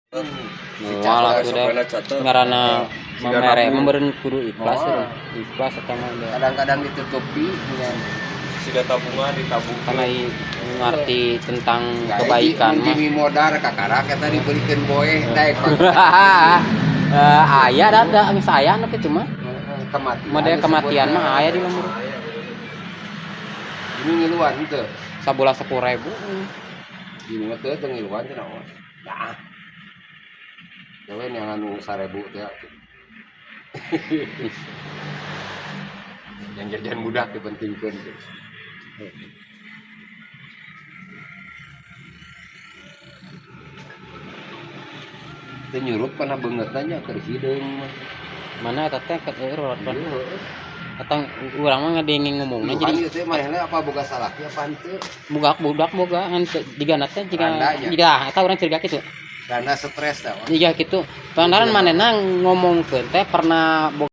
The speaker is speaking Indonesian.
Walah tuh deh ngarana memere memberen kudu ikhlas ikhlas atau mah kadang-kadang ditutupi dengan sudah tabungan ditabung karena ngerti tentang kebaikan mah modal kakara kita dibelikan boe daek aya ada geus aya anu kitu mah kematian kematian mah aya di lembur ini ngiluan teu sabulan 10.000 ini mah teu ngiluan teh naon dah yang anu 1.000 teh yang jajan mudah dipentingkeun teh teh nyurup kana beungeut nya keur hideung mah mana eta teh ket atang urang mah ngadengin ngomongna jadi teh manehna apa boga salah ya panteu budak boga ngan digana teh jiga eta urang curiga kitu karena stres tah jiga kitu pantaran manehna ngomongkeun teh pernah